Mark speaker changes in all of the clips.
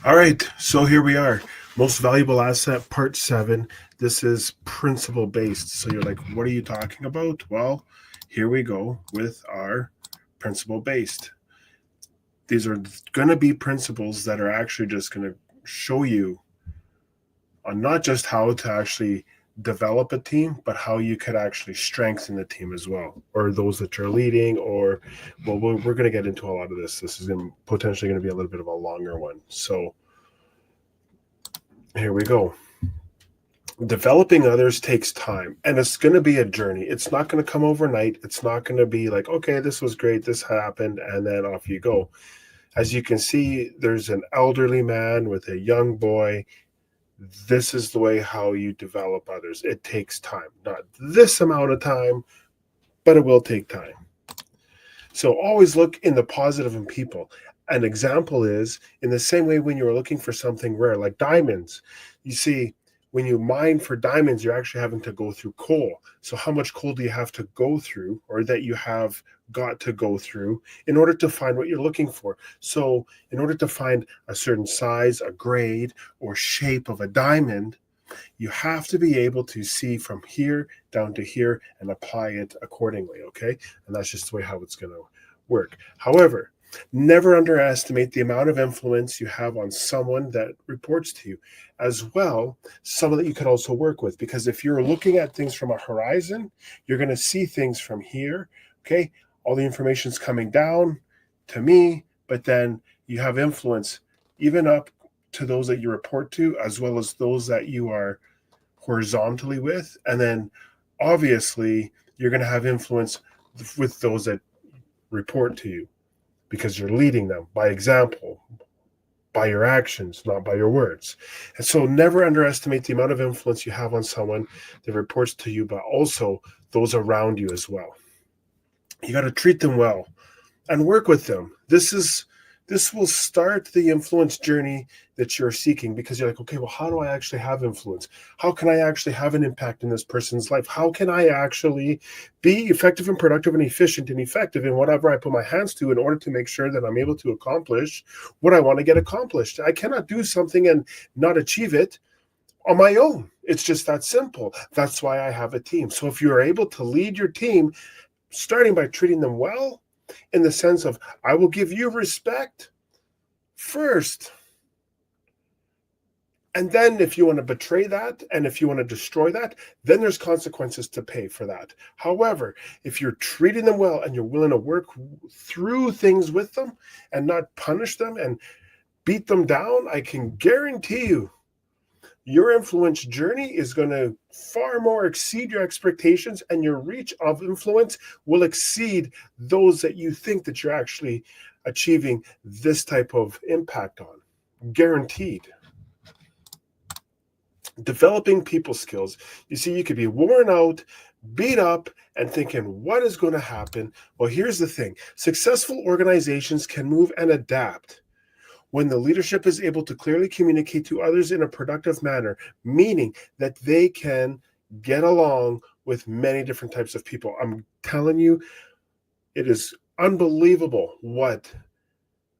Speaker 1: All right, so here we are. Most valuable asset, part seven. This is principle based. So you're like, what are you talking about? Well, here we go with our principle based. These are going to be principles that are actually just going to show you on not just how to actually develop a team, but how you could actually strengthen the team as well, or those that you're leading, or well, we're going to get into a lot of this. This is potentially going to be a little bit of a longer one. So here we go. Developing others takes time, and it's going to be a journey. It's not going to come overnight. It's not going to be like, okay, this was great, this happened, and then off you go. As you can see, there's an elderly man with a young boy. This is the way how you develop others. It takes time, not this amount of time, but it will take time. So always look in the positive in people. An example is in the same way when you are looking for something rare, like diamonds. You see, when you mine for diamonds, you're actually having to go through coal. So how much coal do you have to go through, or that you have got to go through in order to find what you're looking for? So in order to find a certain size, a grade, or shape of a diamond, you have to be able to see from here down to here and apply it accordingly, okay? And that's just the way how it's going to work. However, never underestimate the amount of influence you have on someone that reports to you, as well someone that you could also work with. Because if you're looking at things from a horizon, you're going to see things from here, okay? All the information's coming down to me, but then you have influence even up to those that you report to, as well as those that you are horizontally with. And then obviously you're going to have influence with those that report to you, because you're leading them by example, by your actions, not by your words. And so never underestimate the amount of influence you have on someone that reports to you, but also those around you as well. You got to treat them well and work with them. This will start the influence journey that you're seeking, because you're like, okay, well, how do I actually have influence? How can I actually have an impact in this person's life? How can I actually be effective and productive and efficient and effective in whatever I put my hands to in order to make sure that I'm able to accomplish what I want to get accomplished? I cannot do something and not achieve it on my own. It's just that simple. That's why I have a team. So if you're able to lead your team, starting by treating them well, in the sense of, I will give you respect first. And then if you want to betray that, and if you want to destroy that, then there's consequences to pay for that. However, if you're treating them well and you're willing to work through things with them and not punish them and beat them down, I can guarantee you your influence journey is going to far more exceed your expectations, and your reach of influence will exceed those that you think that you're actually achieving this type of impact on. Guaranteed. Developing people skills. You see, you could be worn out, beat up, and thinking, what is going to happen? Well, here's the thing. Successful organizations can move and adapt when the leadership is able to clearly communicate to others in a productive manner, meaning that they can get along with many different types of people. I'm telling you, it is unbelievable what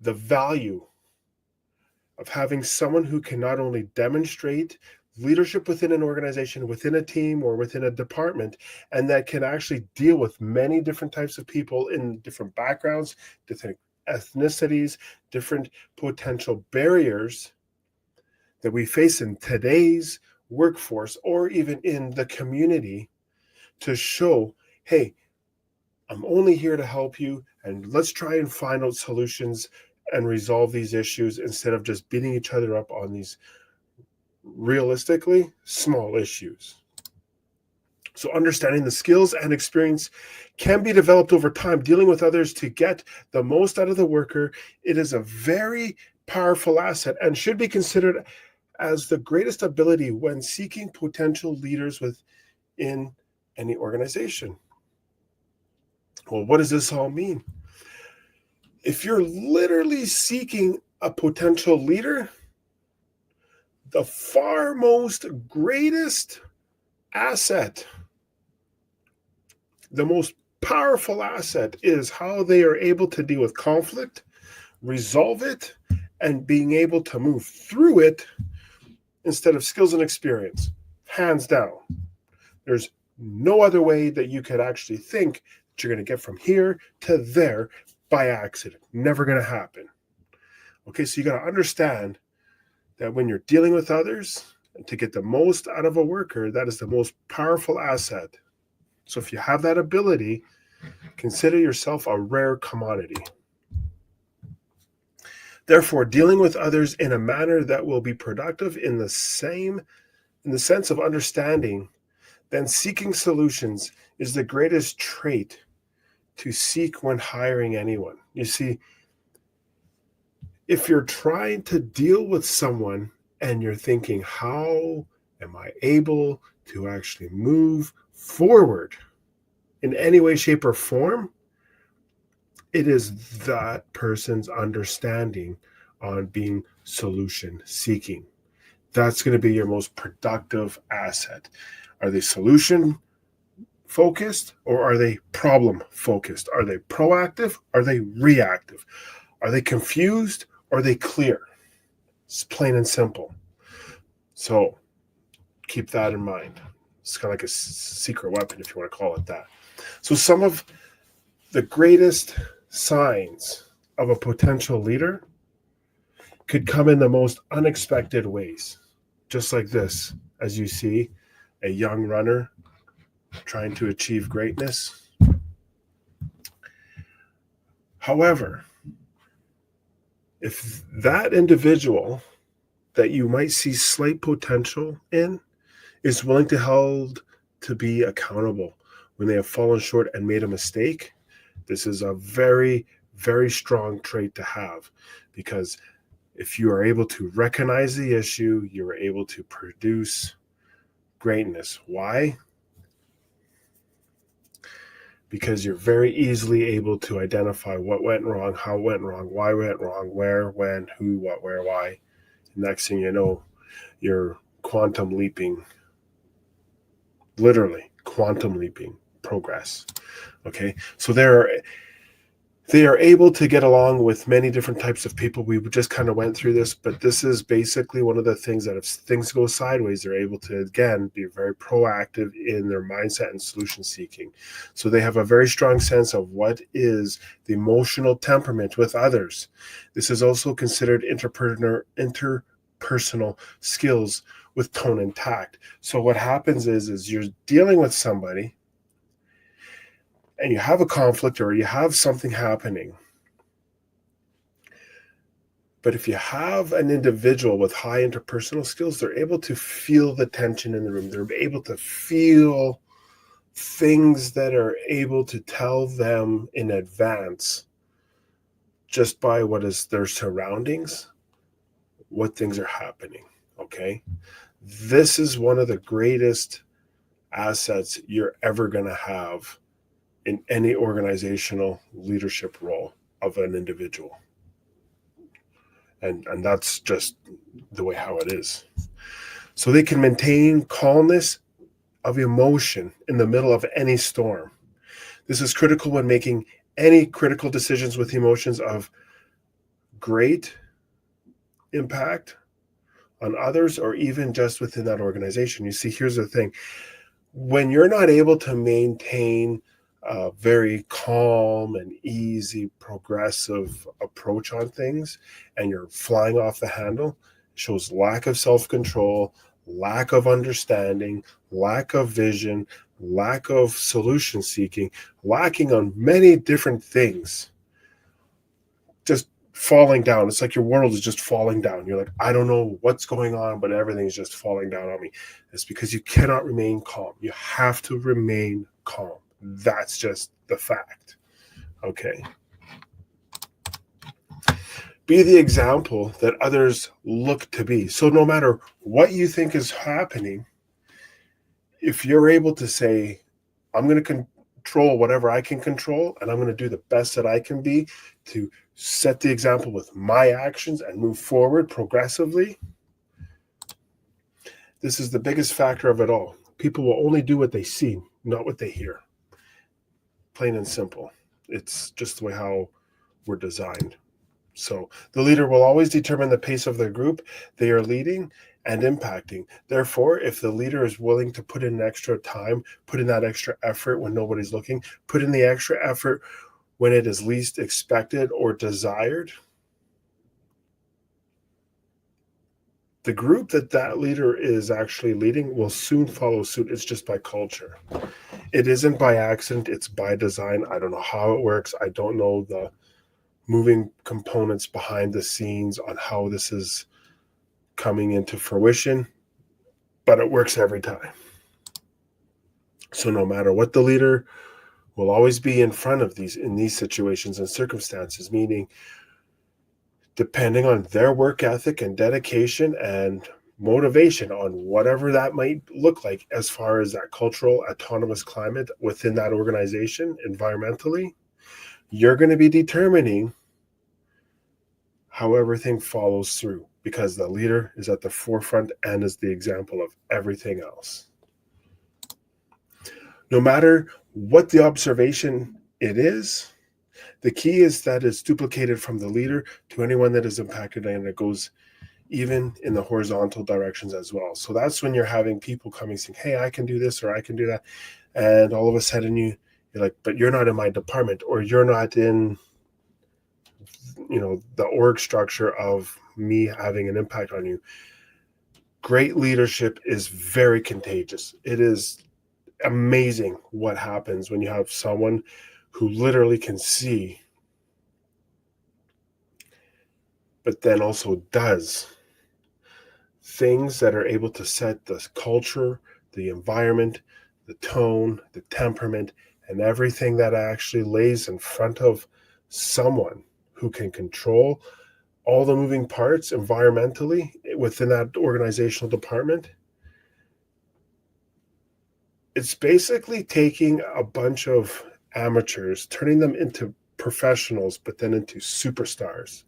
Speaker 1: the value of having someone who can not only demonstrate leadership within an organization, within a team, or within a department, and that can actually deal with many different types of people in different backgrounds, different ethnicities, different potential barriers that we face in today's workforce, or even in the community, to show, hey, I'm only here to help you, and let's try and find out solutions and resolve these issues instead of just beating each other up on these realistically small issues. So understanding the skills and experience can be developed over time, dealing with others to get the most out of the worker. It is a very powerful asset and should be considered as the greatest ability when seeking potential leaders within any organization. Well, what does this all mean? If you're literally seeking a potential leader, the far most greatest asset, the most powerful asset, is how they are able to deal with conflict, resolve it, and being able to move through it instead of skills and experience. Hands down. There's no other way that you could actually think that you're going to get from here to there by accident. Never going to happen. Okay, so you got to understand that when you're dealing with others, and to get the most out of a worker, that is the most powerful asset. So if you have that ability, consider yourself a rare commodity. Therefore, dealing with others in a manner that will be productive in the sense of understanding, then seeking solutions is the greatest trait to seek when hiring anyone. You see, if you're trying to deal with someone and you're thinking, how am I able to actually move forward in any way, shape, or form? It is that person's understanding on being solution seeking. That's going to be your most productive asset. Are they solution focused or are they problem focused? Are they proactive? Are they reactive? Are they confused? Or are they clear? It's plain and simple. So keep that in mind. It's kind of like a secret weapon, if you want to call it that. So some of the greatest signs of a potential leader could come in the most unexpected ways. Just like this, as you see, a young runner trying to achieve greatness. However, if that individual that you might see slight potential in is willing to held to be accountable when they have fallen short and made a mistake, this is a very, very strong trait to have, because if you are able to recognize the issue, you are able to produce greatness. Why? Because you're very easily able to identify what went wrong, how it went wrong, why it went wrong, where, when, who, what, where, why. Next thing you know, you're quantum leaping, literally quantum leaping progress. Okay, so they are able to get along with many different types of people. We just kind of went through this, but this is basically one of the things that if things go sideways, they're able to, again, be very proactive in their mindset and solution seeking. So they have a very strong sense of what is the emotional temperament with others. This is also considered interpersonal skills with tone and tact. So what happens is you're dealing with somebody and you have a conflict or you have something happening. But if you have an individual with high interpersonal skills, they're able to feel the tension in the room. They're able to feel things that are able to tell them in advance, just by what is their surroundings, what things are happening. Okay? This is one of the greatest assets you're ever going to have in any organizational leadership role of an individual. And that's just the way how it is. So they can maintain calmness of emotion in the middle of any storm. This is critical when making any critical decisions with emotions of great impact on others or even just within that organization. You see, here's the thing. When you're not able to maintain a very calm and easy, progressive approach on things, and you're flying off the handle, it shows lack of self-control, lack of understanding, lack of vision, lack of solution seeking, lacking on many different things. Just falling down. It's like your world is just falling down. You're like, I don't know what's going on, but everything's just falling down on me. It's because you cannot remain calm. You have to remain calm. That's just the fact. Okay. Be the example that others look to be. So no matter what you think is happening, if you're able to say, I'm going to control whatever I can control, and I'm going to do the best that I can be to set the example with my actions and move forward progressively, this is the biggest factor of it all. People will only do what they see, not what they hear. Plain and simple. It's just the way how we're designed. So the leader will always determine the pace of the group they are leading and impacting. Therefore, if the leader is willing to put in extra time, put in that extra effort when nobody's looking, put in the extra effort when it is least expected or desired, the group that leader is actually leading will soon follow suit. It's just by culture. It isn't by accident, it's by design. I don't know how it works. I don't know the moving components behind the scenes on how this is coming into fruition, but it works every time. So no matter what, the leader will always be in front of in these situations and circumstances, meaning depending on their work ethic and dedication and motivation on whatever that might look like as far as that cultural autonomous climate within that organization environmentally, you're going to be determining how everything follows through, because the leader is at the forefront and is the example of everything else. No matter what the observation it is, the key is that it's duplicated from the leader to anyone that is impacted, and it goes even in the horizontal directions as well. So that's when you're having people coming saying, hey, I can do this or I can do that. And all of a sudden you're like, but you're not in my department, or you're not in, the org structure of me having an impact on you. Great leadership is very contagious. It is amazing what happens when you have someone who literally can see, but then also does things that are able to set the culture, the environment, the tone, the temperament, and everything that actually lays in front of someone who can control all the moving parts environmentally within that organizational department. It's basically taking a bunch of amateurs, turning them into professionals, but then into superstars,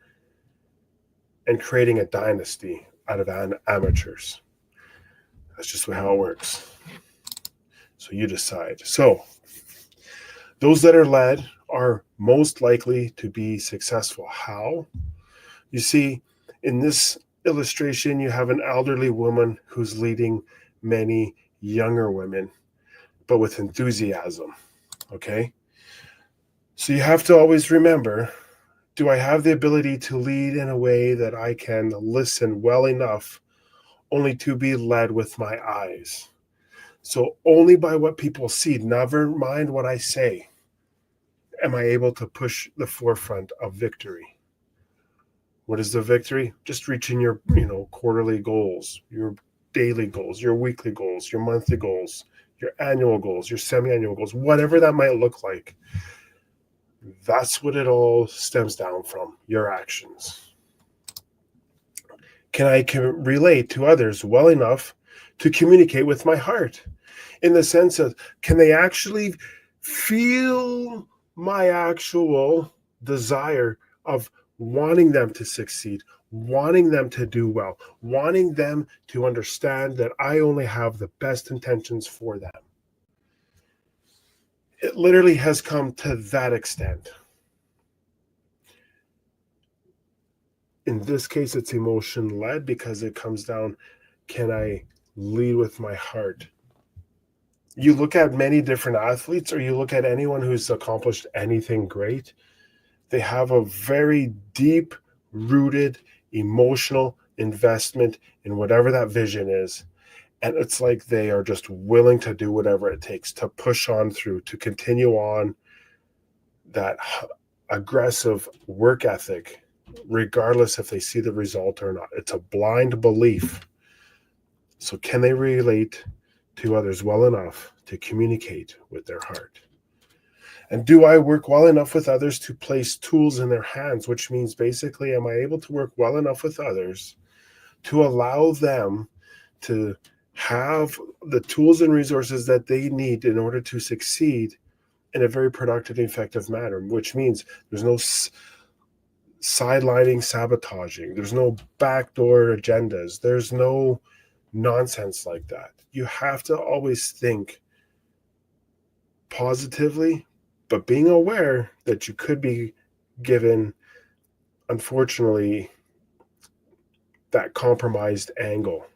Speaker 1: and creating a dynasty out of amateurs. That's just how it works. So you decide. So those that are led are most likely to be successful. How? You see, in this illustration, you have an elderly woman who's leading many younger women, but with enthusiasm. Okay? So you have to always remember, do I have the ability to lead in a way that I can listen well enough only to be led with my eyes? So only by what people see, never mind what I say, am I able to push the forefront of victory. What is the victory? Just reaching your, quarterly goals, your daily goals, your weekly goals, your monthly goals, your annual goals, your semi-annual goals, whatever that might look like. That's what it all stems down from, your actions. Can I relate to others well enough to communicate with my heart? In the sense of, can they actually feel my actual desire of wanting them to succeed, wanting them to do well, wanting them to understand that I only have the best intentions for them? It literally has come to that extent. In this case, it's emotion-led because it comes down, can I lead with my heart? You look at many different athletes, or you look at anyone who's accomplished anything great, they have a very deep-rooted emotional investment in whatever that vision is. And it's like they are just willing to do whatever it takes to push on through, to continue on that aggressive work ethic, regardless if they see the result or not. It's a blind belief. So can they relate to others well enough to communicate with their heart? And do I work well enough with others to place tools in their hands, which means basically, am I able to work well enough with others to allow them to have the tools and resources that they need in order to succeed in a very productive and effective manner, which means there's no sidelining, sabotaging, there's no backdoor agendas, there's no nonsense like that. You have to always think positively, but being aware that you could be given unfortunately, that compromised angle.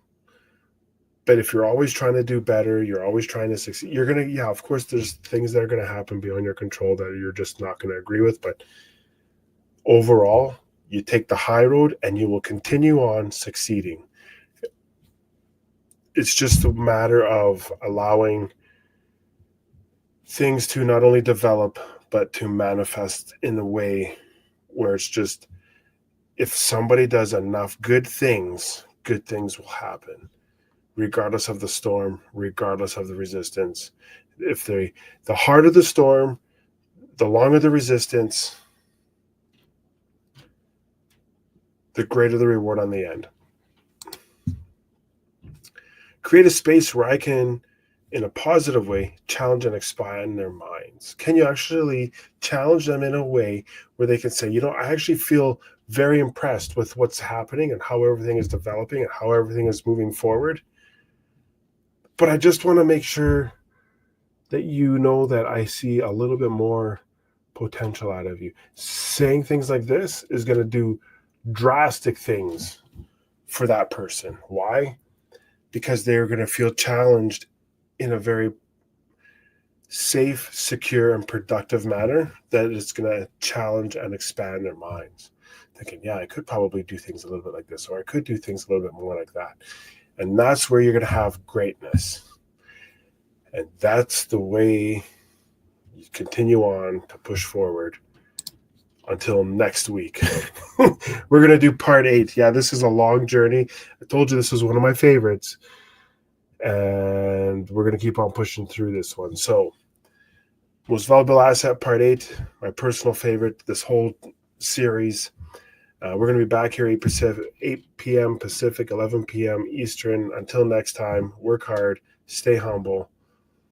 Speaker 1: But if you're always trying to do better, you're always trying to succeed, you're going to, yeah, of course, there's things that are going to happen beyond your control that you're just not going to agree with. But overall, you take the high road and you will continue on succeeding. It's just a matter of allowing things to not only develop, but to manifest in a way where it's just, if somebody does enough good things will happen, regardless of the storm, regardless of the resistance. If the harder the storm, the longer the resistance, the greater the reward on the end. Create a space where I can, in a positive way, challenge and expand their minds. Can you actually challenge them in a way where they can say, I actually feel very impressed with what's happening and how everything is developing and how everything is moving forward. But I just want to make sure that you know that I see a little bit more potential out of you. Saying things like this is going to do drastic things for that person. Why? Because they're going to feel challenged in a very safe, secure, and productive manner that it's going to challenge and expand their minds. Thinking, yeah, I could probably do things a little bit like this, or I could do things a little bit more like that. And that's where you're going to have greatness. And that's the way you continue on to push forward until next week. We're going to do part 8. Yeah, this is a long journey. I told you this was one of my favorites. And we're going to keep on pushing through this one. So, Most Valuable Asset, part 8, my personal favorite, this whole series. We're going to be back here 8 p.m. Pacific, 11 p.m. Eastern. Until next time, work hard, stay humble,